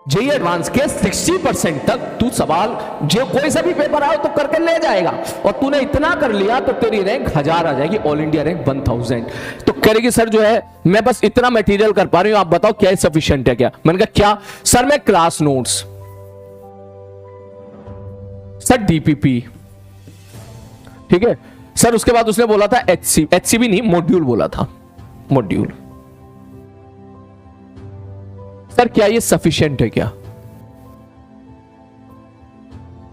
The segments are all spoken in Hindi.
जेई एडवांस के 60% तक तू सवाल जो कोई सा भी पेपर आओ तो करके ले जाएगा, और तूने इतना कर लिया तो तेरी रैंक 1000 आ जाएगी, ऑल इंडिया रैंक 1000। तो कहेगी सर जो है मैं बस इतना मटेरियल कर पा रही हूं, आप बताओ क्या सफिशिएंट है क्या? मैंने कहा क्या सर? मैं क्लास नोट्स, सर डीपीपी, ठीक है सर। उसके बाद उसने बोला था एचसीबी नहीं, मॉड्यूल बोला था, मॉड्यूल। सर क्या ये सफिशिएंट है क्या?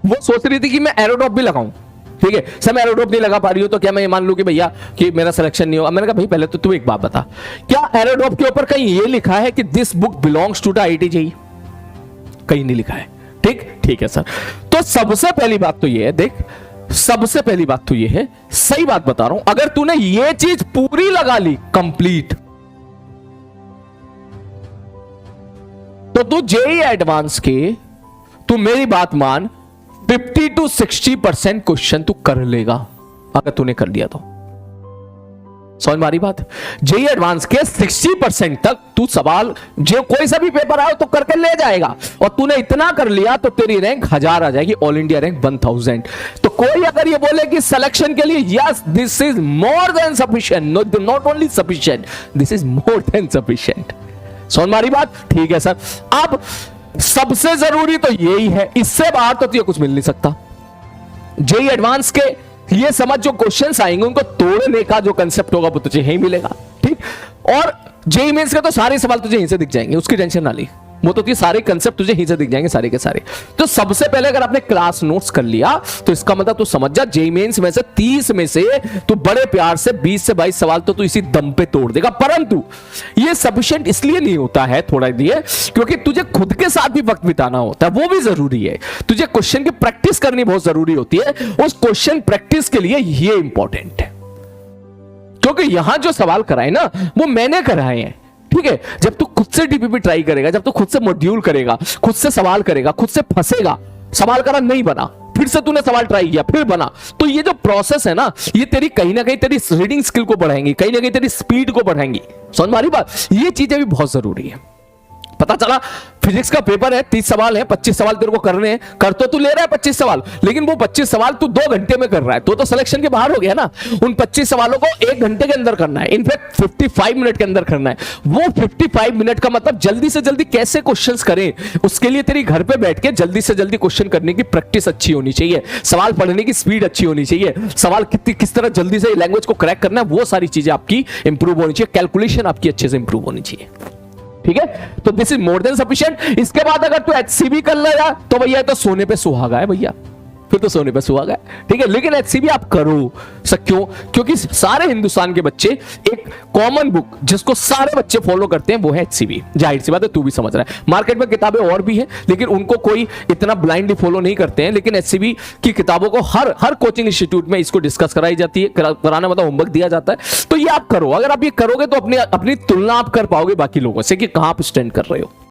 वो सोच रही थी कि मैं एरोड्रॉप भी लगाऊं, ठीक है सर। मैं एरोड्रॉप नहीं लगा पा रही हूं तो क्या मैं ये मान लूं कि भैया कि मेरा सिलेक्शन नहीं होगा? मैंने कहा भाई पहले तो तू एक बात बता, क्या एरोड्रॉप के ऊपर कहीं ये लिखा है कि this book belongs to the IIT JEE? कहीं नहीं लिखा है, ठीक है सर। तो सबसे पहली बात तो ये है, देख सबसे पहली बात तो ये है, सही बात बता रहा हूं, अगर तूने ये चीज पूरी लगा ली कंप्लीट, तो तू जेईई एडवांस के, तू मेरी बात मान, 50 to 60% क्वेश्चन तू कर लेगा अगर तूने कर लिया तो। समझ में आ रही बात? जेईई एडवांस के 60% तक तू सवाल जो कोई सा भी पेपर आओ तो करके ले जाएगा, और तूने इतना कर लिया तो तेरी रैंक 1000 आ जाएगी, ऑल इंडिया रैंक 1000। तो कोई अगर ये बोले कि सिलेक्शन के लिए yes this is more than sufficient, not only sufficient, this is more than sufficient. समझ में आ रही बात? ठीक है सर। अब सबसे जरूरी तो यही है, इससे बाहर तो तुझे कुछ मिल नहीं सकता। जेईई एडवांस के ये समझ जो क्वेश्चंस आएंगे उनको तोड़ने का जो कंसेप्ट होगा वो तुझे यहीं मिलेगा, ठीक। और जेईई मेंस के तो सारे सवाल तुझे यहीं से दिख जाएंगे, उसकी टेंशन ना ली, वो तो तुझे सारे कंसेप्ट तुझे यहीं से दिख जाएंगे सारे के सारे। तो सबसे पहले अगर आपने क्लास नोट्स कर लिया तो इसका मतलब तू समझ जा जेईई मेंस में से 30 में से तू बड़े प्यार से 20 से 22 सवाल तो तू इसी दम पे तोड़ देगा। परंतु ये सफिशिएंट इसलिए नहीं होता है थोड़ा लिए, क्योंकि तुझे खुद के साथ भी वक्त बिताना होता है, वो भी जरूरी है। तुझे क्वेश्चन की प्रैक्टिस करनी बहुत जरूरी होती है, उस क्वेश्चन प्रैक्टिस के लिए ये इंपॉर्टेंट है। क्योंकि यहां जो सवाल कराए ना वो मैंने कराए हैं, ठीक है। जब तू खुद से डीपीपी ट्राई करेगा, जब तू खुद से मॉड्यूल करेगा, खुद से सवाल करेगा, खुद से फंसेगा, सवाल करा नहीं बना, फिर से तूने सवाल ट्राई किया फिर बना, तो ये जो प्रोसेस है ना ये तेरी कहीं ना कहीं तेरी रीडिंग स्किल को बढ़ाएंगी, कहीं ना कहीं तेरी स्पीड को बढ़ाएंगी। समझ में आ रही बात? ये चीजें भी बहुत जरूरी है। पता चला फिजिक्स का पेपर है, 30 सवाल है, 25 सवाल तेरे को करने हैं, कर तो तू ले रहा है 25 सवाल, लेकिन वो 25 सवाल तू 2 घंटे में कर रहा है, तो सिलेक्शन के बाहर हो गया ना। उन 25 सवालों को 1 घंटे के अंदर करना है, इनफैक्ट 55 मिनट के अंदर करना है। वो 55 मिनट का मतलब जल्दी से जल्दी कैसे क्वेश्चंस करें, उसके लिए तेरी घर पे बैठ के जल्दी से जल्दी क्वेश्चन करने की प्रैक्टिस अच्छी होनी चाहिए, सवाल पढ़ने की स्पीड अच्छी होनी चाहिए, सवाल किस तरह जल्दी से लैंग्वेज को क्रैक करना है, वो सारी चीजें आपकी इंप्रूव होनी चाहिए, कैलकुलेशन आपकी अच्छे से इंप्रूव होनी चाहिए, ठीक है। तो this is more than sufficient. इसके बाद अगर तू एचसीबी कर लेगा तो भैया तो सोने पे सुहागा है भैया, फिर तो सोने पे सुहागा है, ठीक है। लेकिन एचसीबी आप करो क्यों? क्योंकि सारे हिंदुस्तान के बच्चे एक कॉमन बुक जिसको सारे बच्चे फॉलो करते हैं वो है एचसीबी। जाहिर सी बात है तू भी समझ रहा है। मार्केट में किताबें और भी हैं लेकिन उनको कोई इतना ब्लाइंडली फॉलो नहीं करते हैं, लेकिन एचसीबी की किताबों को हर कोचिंग इंस्टीट्यूट में इसको डिस्कस कराई जाती है, कराना मतलब होमवर्क दिया जाता है। तो ये आप करो, अगर आप ये करोगे तो अपनी तुलना आप कर पाओगे बाकी लोगों से कि कहां आप स्टैंड कर रहे हो।